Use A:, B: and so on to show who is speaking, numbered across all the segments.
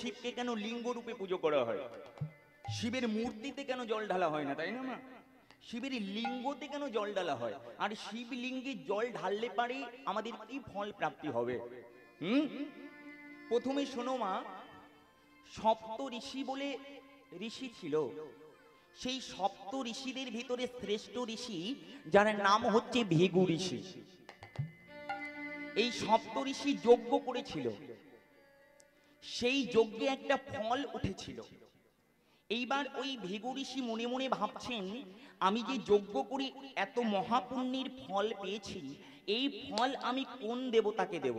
A: শিবকে কেন লিঙ্গ রূপে পুজো করা হয়? শিবের মূর্তিতে কেন জল ঢালা হয় না, তাই না মা? শিবের লিঙ্গতে কেন জল ঢালা হয়? আর শিবলিঙ্গে জল ঢাললে পারে আমাদের কি ফল প্রাপ্তি হবে? প্রথমে শোনো মা, সপ্ত ঋষি বলে ঋষি ছিল। সেই সপ্ত ঋষিদের ভিতরে শ্রেষ্ঠ ঋষি যার নাম হচ্ছে ভৃগু ঋষি। এই সপ্ত ঋষি যজ্ঞ করেছিল, সেই যজ্ঞে একটা ফল উঠেছিল। এইবার ওই ভৃগু ঋষি মনে মনে ভাবছেন, আমি যে যজ্ঞ করি এত মহাপুণ্যের ফল পেয়েছি, এই ফল আমি কোন দেবতাকে দেব?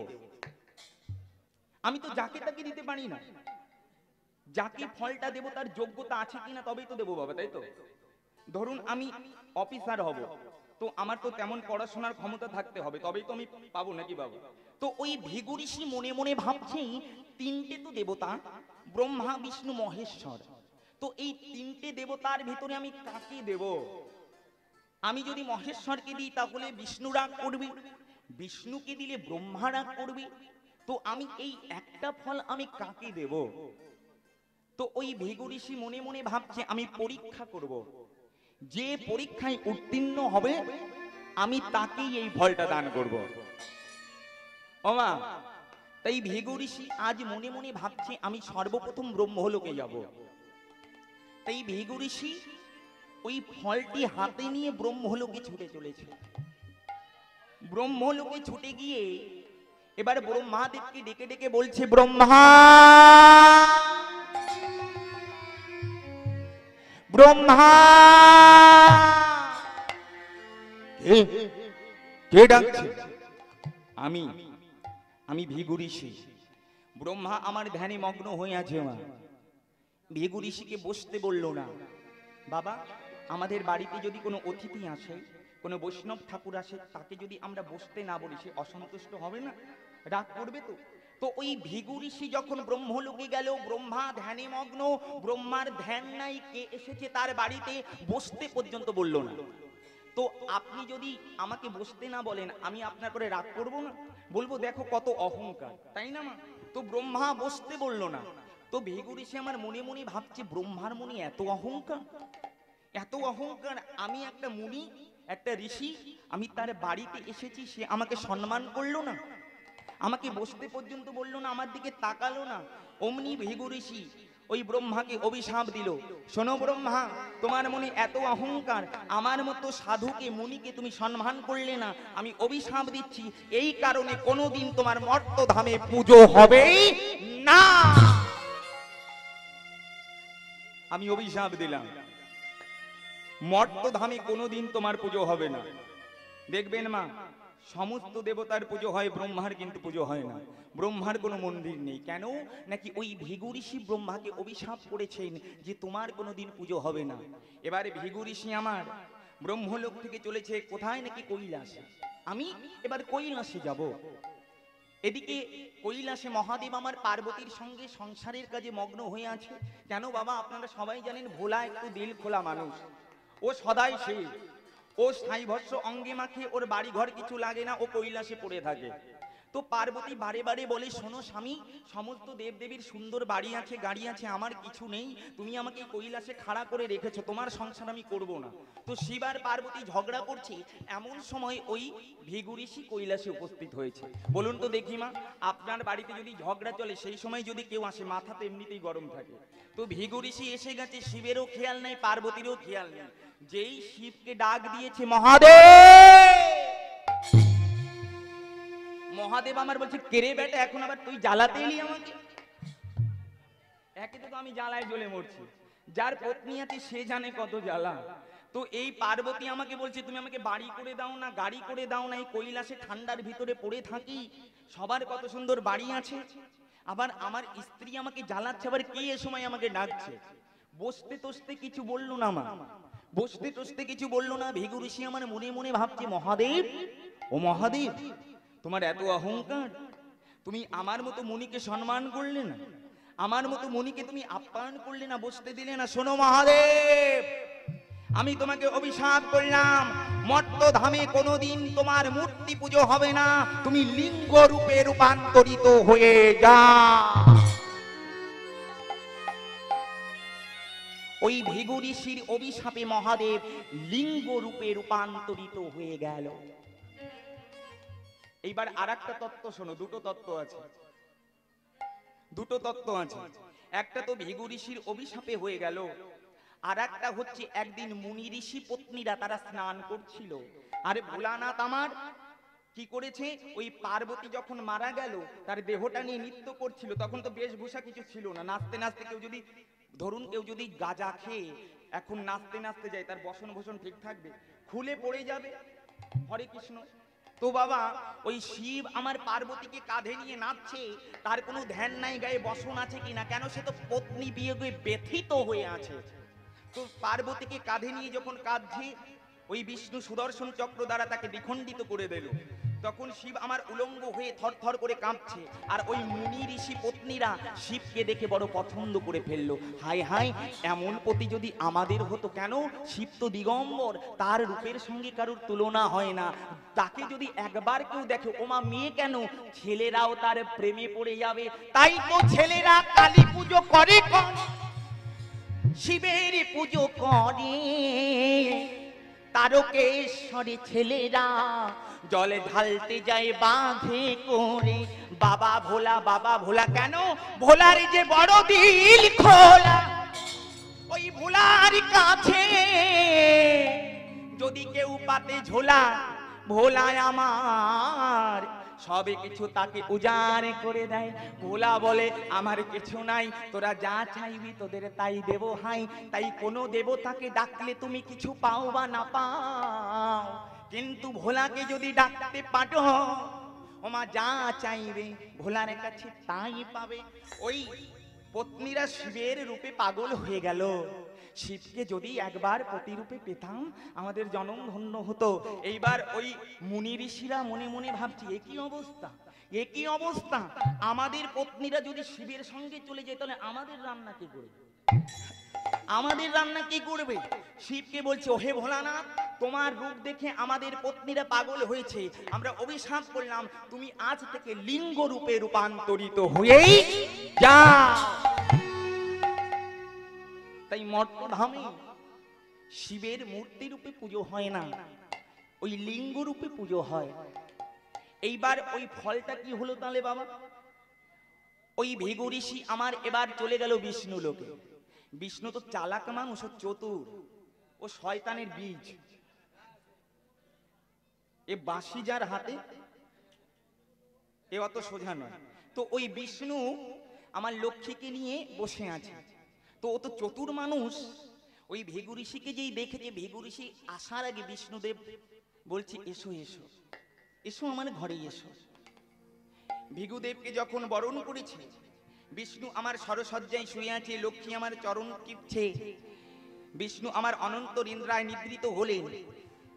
A: আমি তো যাকে তাকে দিতে পারি না। যাকে ফলটা দেব তার যোগ্যতা আছে কিনা তবেই তো দেবো বাবা, তাই তো? ধরুন আমি অফিসার হব, তো আমার তো তেমন পড়াশোনার ক্ষমতা থাকতে হবে, তবেই তো আমি পাবো, নাকি বাবা? তো ওই ভৃগু ঋষি মনে মনে ভাবছেন, তিনটে তো দেবতা, ব্রহ্মা বিষ্ণু মহেশ্বর, তো এই তিনটে দেবতার ভিতরে আমি কাকে দেব? আমি যদি মহেশ্বরকে দিই তাহলে বিষ্ণু রাগ করবে, বিষ্ণুকে দিলে ব্রহ্মা রাগ করবে, তো আমি এই একটা ফল আমি কাকে দেব? তো ওই ভৃগু ঋষি মনে মনে ভাবছে, আমি পরীক্ষা করব, যে পরীক্ষায় উত্তীর্ণ হবে আমি তাকেই এই ফলটা দান করব। ও মা, তাই ভৃগু ঋষি আজ মনে মনে ভাবছে, আমি সর্বপ্রথম ব্রহ্মলোকে যাব। তাই ভৃগু ঋষি ওই ফলটি হাতে নিয়ে ব্রহ্মলোকে ছুটে চলেছে। ব্রহ্মলোকে ছুটে গিয়ে এবার ব্রহ্মাদেবকে ডেকে ডেকে বলছে, ব্রহ্মা ব্রহ্মা। কে ডাকছে? আমি আমি ভৃগু ঋষি। ব্রহ্মা আমার ধ্যানে মগ্ন হয়ে আছে। মা, ভৃগু ঋষিকে বসতে বলল না। বাবা, আমাদের বাড়িতে যদি কোনো অতিথি আসে, কোনো বৈষ্ণব ঠাকুর আসে, তাকে যদি আমরা বসতে না বলি সে অসন্তুষ্ট হবে না? রাগ করবে তো? তো ওই ভৃগু ঋষি যখন ব্রহ্মলোকে গেল, ব্রহ্মা ধ্যানে মগ্ন, ব্রহ্মার ধ্যান নাই, কে এসেছে তার বাড়িতে, বসতে পর্যন্ত বলল না। তো আপনি যদি আমাকে বসতে না বলেন, আমি আপনার করে রাগ করব না? বলবো দেখো কত অহংকার, তাই না মা? তো ব্রহ্মা বসতে বলল না। তো ভৃগু ঋষি আমার মনে মনে ভাবছে, ব্রহ্মার মনে এত অহংকার, এত অহংকার! আমি একটা মুনি, একটা ঋষি, আমি তার বাড়িতে এসেছি, সে আমাকে সম্মান করলো না, আমাকে বসতে পর্যন্ত বললো না, আমার দিকে তাকালো না। অমনি ভৃগু ঋষি ওই ব্রহ্মাকে অভিশাপ দিল, শোনো ব্রহ্মা, তোমার মনে এত অহংকার, আমার মতো সাধুকে মুনিকে তুমি সম্মান করলে না, আমি অভিশাপ দিচ্ছি, এই কারণে কোনোদিন তোমার মর্তধামে পুজো হবে না। আমি অভিশাপ দিলাম, মর্তধামে কোনোদিন তোমার পুজো হবে না। দেখবেন মা, সমস্ত দেবতার পুজো হয়, ব্রহ্মার কিন্তু পুজো হয় না। ব্রহ্মার কোনো মন্দির নেই। কেন? নাকি ওই ভৃগু ঋষি ব্রহ্মাকে অভিশাপ করেছেন যে তোমার কোনোদিন পুজো হবে না। এবারে ভৃগু ঋষি আমার ব্রহ্মলোক থেকে চলেছে কোথায়? নাকি কৈলাসে। আমি এবার কৈলাসে যাব। এদিকে কৈলাসে মহাদেব আমার পার্বতীর সঙ্গে সংসারের কাজে মগ্ন হয়ে আছে। কেন বাবা? আপনারা সবাই জানেন ভোলা একটু দিল খোলা মানুষ, ও সদাই সে, ও ছাই ভস্য অঙ্গে মাখে, ওর বাড়ি ঘর কিছু লাগে না, ও কৈলাসে পড়ে থাকে। তো পার্বতী বারে বারে বলে, শোনো স্বামী, সমস্ত দেবদেবীর সুন্দর বাড়ি আছে, গাড়ি আছে, আমার কিছু নেই, তুমি আমাকে কৈলাসে খাড়া করে রেখেছো, তোমার সংসার আমি করব না। তো শিব আর পার্বতী ঝগড়া করছে, এমন সময় ওই ভৃগু ঋষি কৈলাসে উপস্থিত হয়েছে। বলুন তো দেখি মা, আপনার বাড়িতে যদি ঝগড়া চলে, সেই সময় যদি কেউ আসে, মাথা তো এমনিতেই গরম থাকে। তো ভৃগু ঋষি এসে গেছে, শিবেরও খেয়াল নেই, পার্বতীরও খেয়াল নেই। যেই শিবকে ডাক দিয়েছে মহাদেব, মহাদেব আমার বলছে, কেরে বেটা, এখন আবার তুই জ্বালাতে এলি আমাকে? একে তো আমি জ্বালায় জ্বলে মরছি, যার পত্নী আছে সে জানে কত জ্বালা। তো এই পার্বতী আমাকে বলছে, তুমি আমাকে বাড়ি করে দাও না, গাড়ি করে দাও না, এই কৈলাসে ঠান্ডার ভিতরে পড়ে থাকি, সবার কত সুন্দর বাড়ি আছে, আবার আমার স্ত্রী আমাকে জ্বালাচ্ছে, আবার কে এ সময় আমাকে ডাকছে? বসতে টসতে কিছু বললো না মা, বসতে টসতে কিছু বললো না। ভৃগু ঋষি আমার মনে মনে ভাবছে, মহাদেব, ও মহাদেব, তোমার এত অহংকার, তুমি আমার মতো মুনিকে সম্মান করলে না, আমার মতো মুনিকে তুমি আপ্যায়ন করলে না, বসতে দিলে না। শোনো মহাদেব, আমি তোমাকে অভিশাপ করলাম, মর্তধামে কোনোদিন তোমার মূর্তি পুজো হবে না, তুমি লিঙ্গ রূপে রূপান্তরিত হয়ে যাও। ওই ভৃগু ঋষির অভিশাপে মহাদেব লিঙ্গ রূপে রূপান্তরিত হয়ে গেল। এইবার আরেকটা তত্ত্ব শোনো, দুটো তত্ত্ব আছে, দুটো তত্ত্ব আছে। একটা তো ভৃগু ঋষির অভিশাপে হয়ে গেল, আর একটা হচ্ছে একদিন মুনি ঋষি পত্নীরা তারা স্নান করছিল, আর ভোলানাথ আমার কি করেছে, ওই পার্বতী যখন মারা গেল তার দেহটা নিয়ে নৃত্য করছিল, তখন তো বেশভূষা কিছু ছিল না, নাচতে নাচতে কেউ যদি ধরুন কেউ যদি গাঁজা খেয়ে এখন নাচতে নাচতে যায় তার বসন ভূষণ ঠিক থাকবে, খুলে পড়ে যাবে। হরে কৃষ্ণ। তো বাবা ওই শিব আমার পার্বতীকে কাঁধে নিয়ে নাচছে, তার কোনো ধ্যান নাই গায়ে বসন আছে কিনা, কেন সে তো পত্নী বিয়োগে ব্যথিত হয়ে আছে। তো পার্বতীকে কাঁধে নিয়ে যখন কাঁদছে, ওই বিষ্ণু সুদর্শন চক্র দ্বারা তাকে দ্বিখণ্ডিত করে দিল, তখন শিব আমার উলঙ্গ হয়ে থরথর করে কাঁপছে, আর ওই মুনি ঋষি পত্নীরা শিবকে দেখে বড় পছন্দ করে ফেললো। হাই হাই, এমন পতি যদি আমাদের হতো, কেন শিব তো দিগম্বর, তার রূপের সঙ্গে কারোর তুলনা হয় না, তাকে যদি একবার কেউ দেখে, ওমা মেয়ে কেন, ছেলেরাও তার প্রেমে পড়ে যাবে। তাই তো ছেলেরা কালী পুজো করে, শিবের পুজো করে, তারকেশ্বরে ছেলেরা জলে ঢালতে যায় বাঁধে করে, বাবা ভোলা বাবা ভোলা, কেন ভোলার যে বড় দিল খোলা, ওই ভোলার কাছে যদি কেউ পাতে ঝোলা, ভোলা আমার সবে কিছু তাকে উজাড় করে দেয়। ভোলা বলে আমার কিছু নাই, তোরা যা চাইবি তোদের তাই দেব হাই। তাই কোনো দেবতাকে ডাকলে তুমি কিছু পাও বা না পাও, কিন্তু ভোলাকে যদি ডাকতে পারো, ওমা যা চাইবে ভোলার কাছে তাই পাবে। ওই পত্নীরা শিবের রূপে পাগল হয়ে গেল, শিবকে যদি একবার প্রতিরূপে পেতাম আমাদের জনম ধন্য হতো। এইবার ওই মুনি ঋষিরা মনে মনে ভাবছি, একই অবস্থা, একই অবস্থা, আমাদের পত্নীরা যদি শিবের সঙ্গে চলে যেত, তাহলে আমাদের রান্না কি করবে, আমাদের রান্না কি করবে। শিবকে বলছে, ওহে ভোলানাথ, তোমার রূপ দেখে আমাদের পত্নীরা পাগল হয়েছে, আমরা অভিশাপ করলাম, তুমি আজ থেকে লিঙ্গ রূপে রূপান্তরিত হয়েই যাও। তাই মর্তধামে শিবের মূর্তি রূপে পুজো হয় না, ওই লিঙ্গ রূপে পুজো হয়। এইবার ওই ফলটা কি হলো তাহলে বাবা, ওই ভৃগু ঋষি আমার এবার চলে গেল বিষ্ণু লোকে। বিষ্ণু তো চালাক মানুষ, ও চতুর, ও শয়তানের বীজ, এ বাঁশি যার হাতে এ অত সোজা নয়। তো ওই বিষ্ণু আমার লক্ষ্মীকে নিয়ে বসে আছে, তো ও তো চতুর মানুষ, ওই ভৃগু ঋষিকে যেই দেখেছে, ভৃগু ঋষি আসার আগে বিষ্ণুদেব বলছে, এসো এসো এসো আমার ঘরে এসো। ভৃগুদেবকে যখন বরণ করেছে, বিষ্ণু আমার সরসজ্জায় শুয়ে আছে, লক্ষ্মী আমার চরণ টিপছে, বিষ্ণু আমার অনন্ত নিদ্রায় নিদ্রিত হলেন।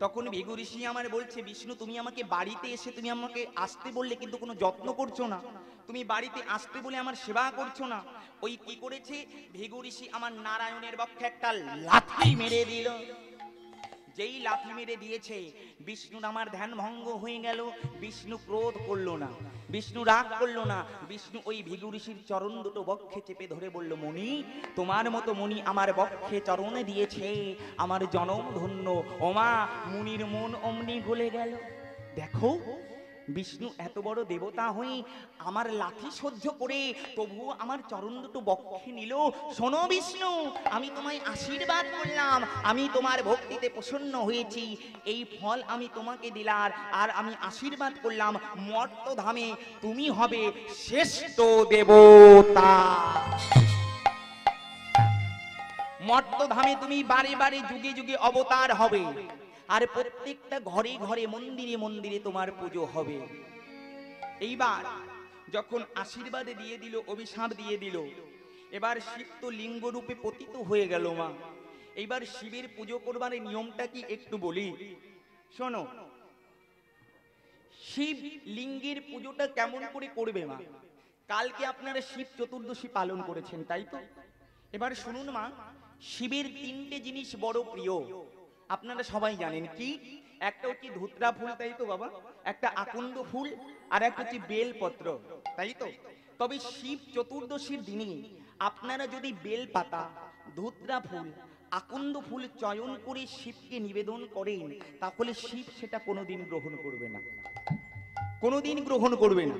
A: তখন ভৃগু ঋষি আমার বলছে, বিষ্ণু তুমি আমাকে বাড়িতে এসে তুমি আমাকে আসতে বললে, কিন্তু কোনো যত্ন করছো না, তুমি বাড়িতে আসতে বলে আমার সেবা করছো না। ওই কি করেছে, ভৃগু ঋষি আমার নারায়ণের বক্ষে একটা লাথি মেরে দিল। যেই লাথি মেরে দিয়েছে, বিষ্ণুর আমার ধ্যান ভঙ্গ হয়ে গেল। বিষ্ণু ক্রোধ করলো না, বিষ্ণু রাগ করলো না, বিষ্ণু ওই ভৃগু ঋষির চরণ দুটো বক্ষে চেপে ধরে বলল, মণি, তোমার মতো মণি আমার বক্ষে চরণে দিয়েছে, আমার জনম ধন্য। ওমা মুনির মন অমনি গলে গেল। দেখো বিষ্ণু এত বড় দেবতা হয়ে আমার লাঠি সহ্য করে তবুও আমার চরণ দুটো বক্ষে নিল। শোনো বিষ্ণু, আমি তোমায় আশীর্বাদ করলাম, আমি তোমার ভক্তিতে প্রসন্ন হয়েছি, এই ফল আমি তোমাকে দিলাম, আর আমি আশীর্বাদ করলাম মর্তধামে তুমি হবে শ্রেষ্ঠ দেবতা। মর্তধামে তুমি বারে বারে যুগে যুগে অবতার হবে, আর প্রত্যেকটা ঘরে ঘরে মন্দিরে মন্দিরে তোমার পুজো হবে। এইবার যখন আশীর্বাদ দিয়ে দিল, অভিশাপ দিয়ে দিল, এবার শিব তো লিঙ্গ রূপে পতিত হয়ে গেল মা। এইবার শিবের পুজো করবার নিয়মটা কি একটু বলি, শোনো। শিব লিঙ্গের পুজোটা কেমন করে করবে মা? কালকে আপনারা শিব চতুর্দশী পালন করেছেন, তাই তো? এবার শুনুন মা, শিবের তিনটে জিনিস বড় প্রিয়, আপনারা সবাই জানেন কি? একটা হচ্ছে ধুতরা ফুল, তাই তো বাবা, একটা আকন্দ ফুল, আর একটা হচ্ছে বেলপত্র, তাই তো? তবে শিব চতুর্দশীর দিনে আপনারা যদি বেল পাতা ধুতরা ফুল, আকন্দ ফুল চয়ন করে শিবকে নিবেদন করেন, তাহলে শিব সেটা কোনোদিন গ্রহণ করবে না, কোনোদিন গ্রহণ করবে না।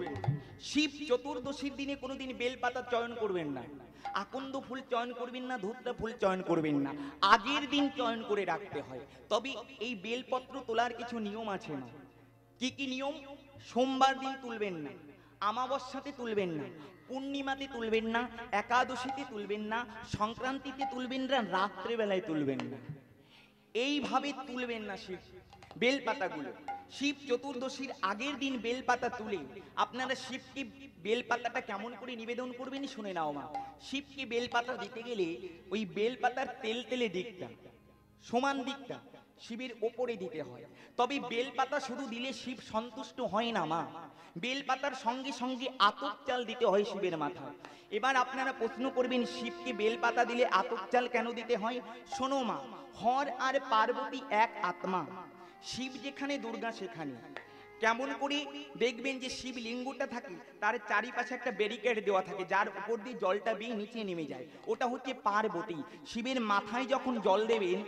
A: শিব চতুর্দশীর দিনে কোনোদিন বেলপাতা চয়ন করবেন না, আকন্দ ফুল চয়ন করবেন না, ধুতরা ফুল চয়ন করবেন না, আগের দিন চয়ন করে রাখতে হয়। তবে এই বেলপত্র তোলার কিছু নিয়ম আছে না। কি কি নিয়ম? সোমবার দিন তুলবেন না, আমাবস্যাতে তুলবেন না, পূর্ণিমাতে তুলবেন না, একাদশীতে তুলবেন না, সংক্রান্তিতে তুলবেন না, রাত্রেবেলায় তুলবেন না। এইভাবে তুলবেন না শিব বেলপাতাগুলো। শিব চতুর্দশীর আগের দিন বেলপাতা তুলে আপনারা শিবকে বেলপাতাটা কেমন করে নিবেদন করবেন শুনে নাও মা। শিবকে বেলপাতা দিতে গেলে ওই বেলপাতার তেল তেলে দিকটা, সমান দিকটা শিবের ওপরে দিতে হয়। তবে বেলপাতা শুধু দিলে শিব সন্তুষ্ট হয় না মা, বেলপাতার সঙ্গে সঙ্গে আতপ চাল দিতে হয় শিবের মাথায়। এবার আপনারা প্রশ্ন করবেন শিবকে বেলপাতা দিলে আতপ চাল কেন দিতে হয়? শোনো মা, হর আর পার্বতী এক আত্মা, শিব যেখানে দুর্গা সেখানে। কেমন করে দেখবেন যে শিবলিঙ্গটা থাকে তার চারিপাশে একটা ব্যারিকেড দেওয়া থাকে, যার উপর দিয়ে জলটা বেয়ে নিচে নেমে যায়, ওটা হচ্ছে পার্বতী। শিবের মাথায় যখন জল দেবেন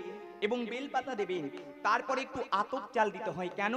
A: এবং বেলপাতা দেবেন, তারপরে একটু আতপ চাল দিতে হয়। কেন?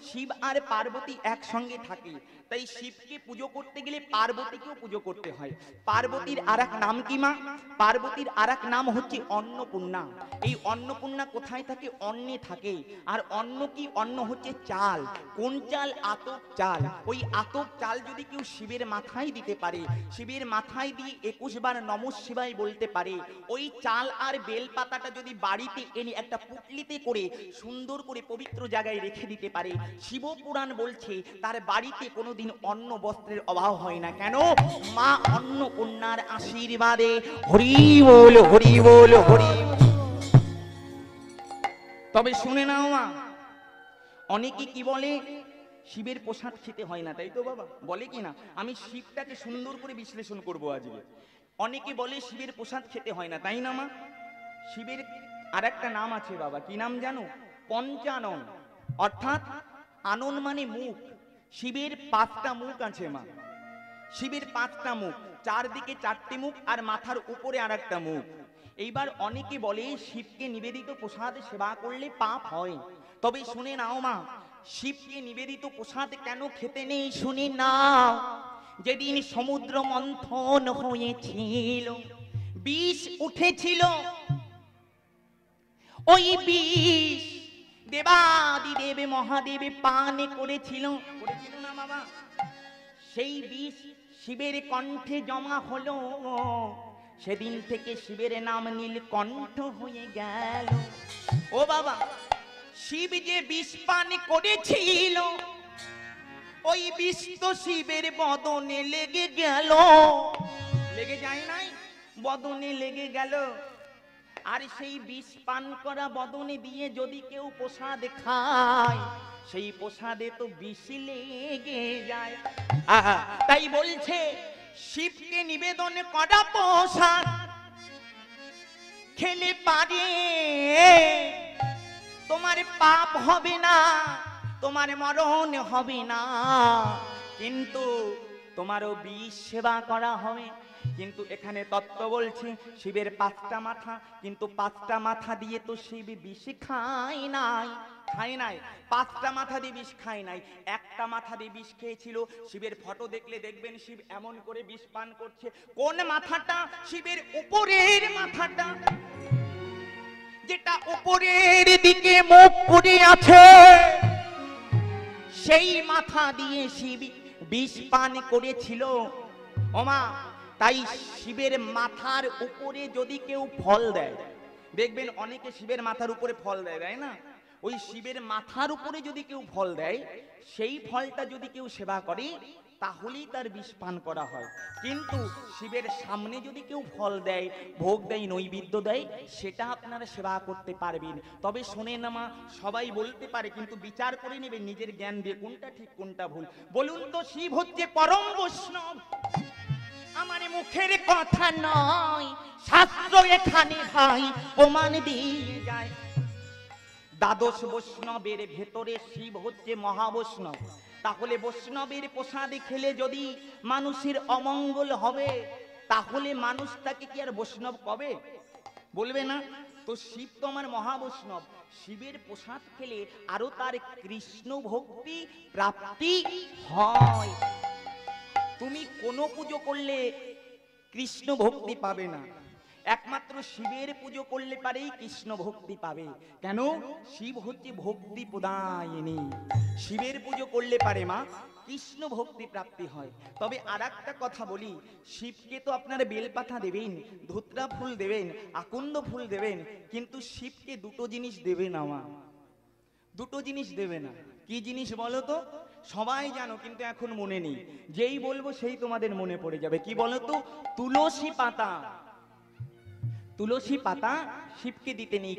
A: শিব আর পার্বতী একসঙ্গে থাকে, তাই শিবকে পুজো করতে গেলে পার্বতীকেও পুজো করতে হয়। পার্বতীর আরেক নাম কি মা? পার্বতীর আরেক নাম হচ্ছে অন্নপূর্ণা। এই অন্নপূর্ণা কোথায় থাকে? অন্নে থাকে। আর অন্ন কি? অন্ন হচ্ছে চাল। কোন চাল? আতপ চাল। ওই আতপ চাল যদি কেউ শিবের মাথায় দিতে পারে, শিবের মাথায় দিয়ে 21 বার নমঃ শিবায় বলতে পারে, ওই চাল আর বেলপাতাটা যদি বাড়িতে এনে একটা পুটলিতে করে সুন্দর করে পবিত্র জায়গায় রেখে দিতে পারে, শিবপুরাণ বলছে তার বাড়িতে কোনোদিন অন্ন বস্ত্রের অভাব হয় না। কেন? মা অন্নপূর্ণার আশীর্বাদে। হরি বল, হরি বল, হরি। তবে শুনে নাও মা, অনেকে কি বলে শিবের প্রসাদ খেতে হয় না, তাই তো বাবা? বলে কি না? আমি শিবটাকে সুন্দর করে বিশ্লেষণ করব আজকে। অনেকে বলে শিবের প্রসাদ খেতে হয় না, তাই না মা? শিবের আর একটা নাম আছে বাবা, কি নাম জানো? পঞ্চানন, অর্থাৎ আনন মানে মুখ। শিবের 5টা মুখ আছে মা, শিবের 5টা মুখ, চারদিকে 4টি মুখ আর মাথার উপরে আর একটা মুখ। এইবার অনেকে বলে শিবকে নিবেদিত প্রসাদ সেবা করলে পাপ হয়। তবে শুনে নাও মা, শিবকে নিবেদিত প্রসাদ কেন খেতে নেই শুনে নাও। যেদিন সমুদ্র মন্থন হয়েছিল, বিষ উঠেছিল, ওই বিষ দেবাদিদেব মহাদেব পান করেছিল, করেছিল না বাবা? সেই বিষ শিবের কণ্ঠে জমা হলো, সেদিন থেকে শিবের নাম নীলকণ্ঠ হয়ে গেল। ও বাবা, শিব যে বিষ পান করেছিল, ওই বিষ তো শিবের বদনে লেগে গেল। লেগে যায় নাই? বদনে লেগে গেল। আর সেই বিষ পান করা বদনে দিয়ে যদি কেউ প্রসাদ খায়, সেই প্রসাদে তো বিষ লেগে যায়। তাই বলছে শিবকে নিবেদন করা প্রসাদ খেলে পারে তোমার পাপ হবে না, তোমার মরণ হবে না, কিন্তু তোমারও বিষ সেবা করা হবে। কিন্তু এখানে তত্ত্ব বলছে শিবের 5টা মাথা, কিন্তু 5টা মাথা দিয়ে তো শিব বিষ খায় নাই, খায় নাই। 5টা মাথা দিয়ে বিষ খায় নাই, একটা মাথা দিয়ে বিষ খেয়েছিল। শিবের ফটো দেখলে দেখবেন শিব এমন করে বিষ পান করছে। কোন মাথাটা? শিবের উপরের মাথাটা, যেটা উপরের দিকে মুখ করে আছে, সেই মাথা দিয়ে শিব বিষ পান করেছিল। ওমা, তাই শিবের মাথার উপরে যদি কেউ ফল দেয়, দেখবেন অনেকে শিবের মাথার উপরে ফল দেয়, তাই না? ওই শিবের মাথার উপরে যদি কেউ ফল দেয়, সেই ফলটা যদি কেউ সেবা করে, তাহলেই তার বিষ পান করা হয়। কিন্তু শিবের সামনে যদি কেউ ফল দেয়, ভোগ দেয়, নৈবেদ্য দেয়, সেটা আপনারা সেবা করতে পারবেন। তবে শোনেন না মা, সবাই বলতে পারে, কিন্তু বিচার করে নেবেন নিজের জ্ঞান দিয়ে কোনটা ঠিক কোনটা ভুল। বলুন তো, শিব হচ্ছে পরম বৈষ্ণব, আমার মুখের কথা নয়, শাস্ত্র এখানে ভাই প্রমাণ দিয়ে যায়। দ্বাদশ বৈষ্ণবের ভেতরে শিব হচ্ছে মহাবৈষ্ণব। তাহলে বৈষ্ণবের প্রসাদ খেলে যদি মানুষের অমঙ্গল হবে, তাহলে মানুষ তাকে কি আর বৈষ্ণব কবে? বলবে না? তো শিব তো আমার মহাবৈষ্ণব, শিবের প্রসাদ খেলে আরো তার কৃষ্ণ ভক্তি প্রাপ্তি হয়। তুমি কোনো পুজো করলে কৃষ্ণ ভক্তি পাবে না, একমাত্র শিবের পুজো করলে পারেই কৃষ্ণ ভক্তি পাবে। কেন? শিব হচ্ছে ভক্তি প্রদায়িনী, শিবের পুজো করলে পারে মা কৃষ্ণ ভক্তি প্রাপ্তি হয়। তবে আর একটা কথা বলি, শিবকে তো আপনারা বেলপাতা দেবেন, ধুতরা ফুল দেবেন, আকন্দ ফুল দেবেন, কিন্তু শিবকে দুটো জিনিস দেবে না মা, দুটো জিনিস দেবে না। কি জিনিস বলো তো? সবাই জানো কিন্তু এখন মনে নেই, যেই বলবো সেই তোমাদের মনে পড়ে যাবে। কি বলো তো? তুলসী পাতা, তুলসী পাতা শিবকে দিতে নেই।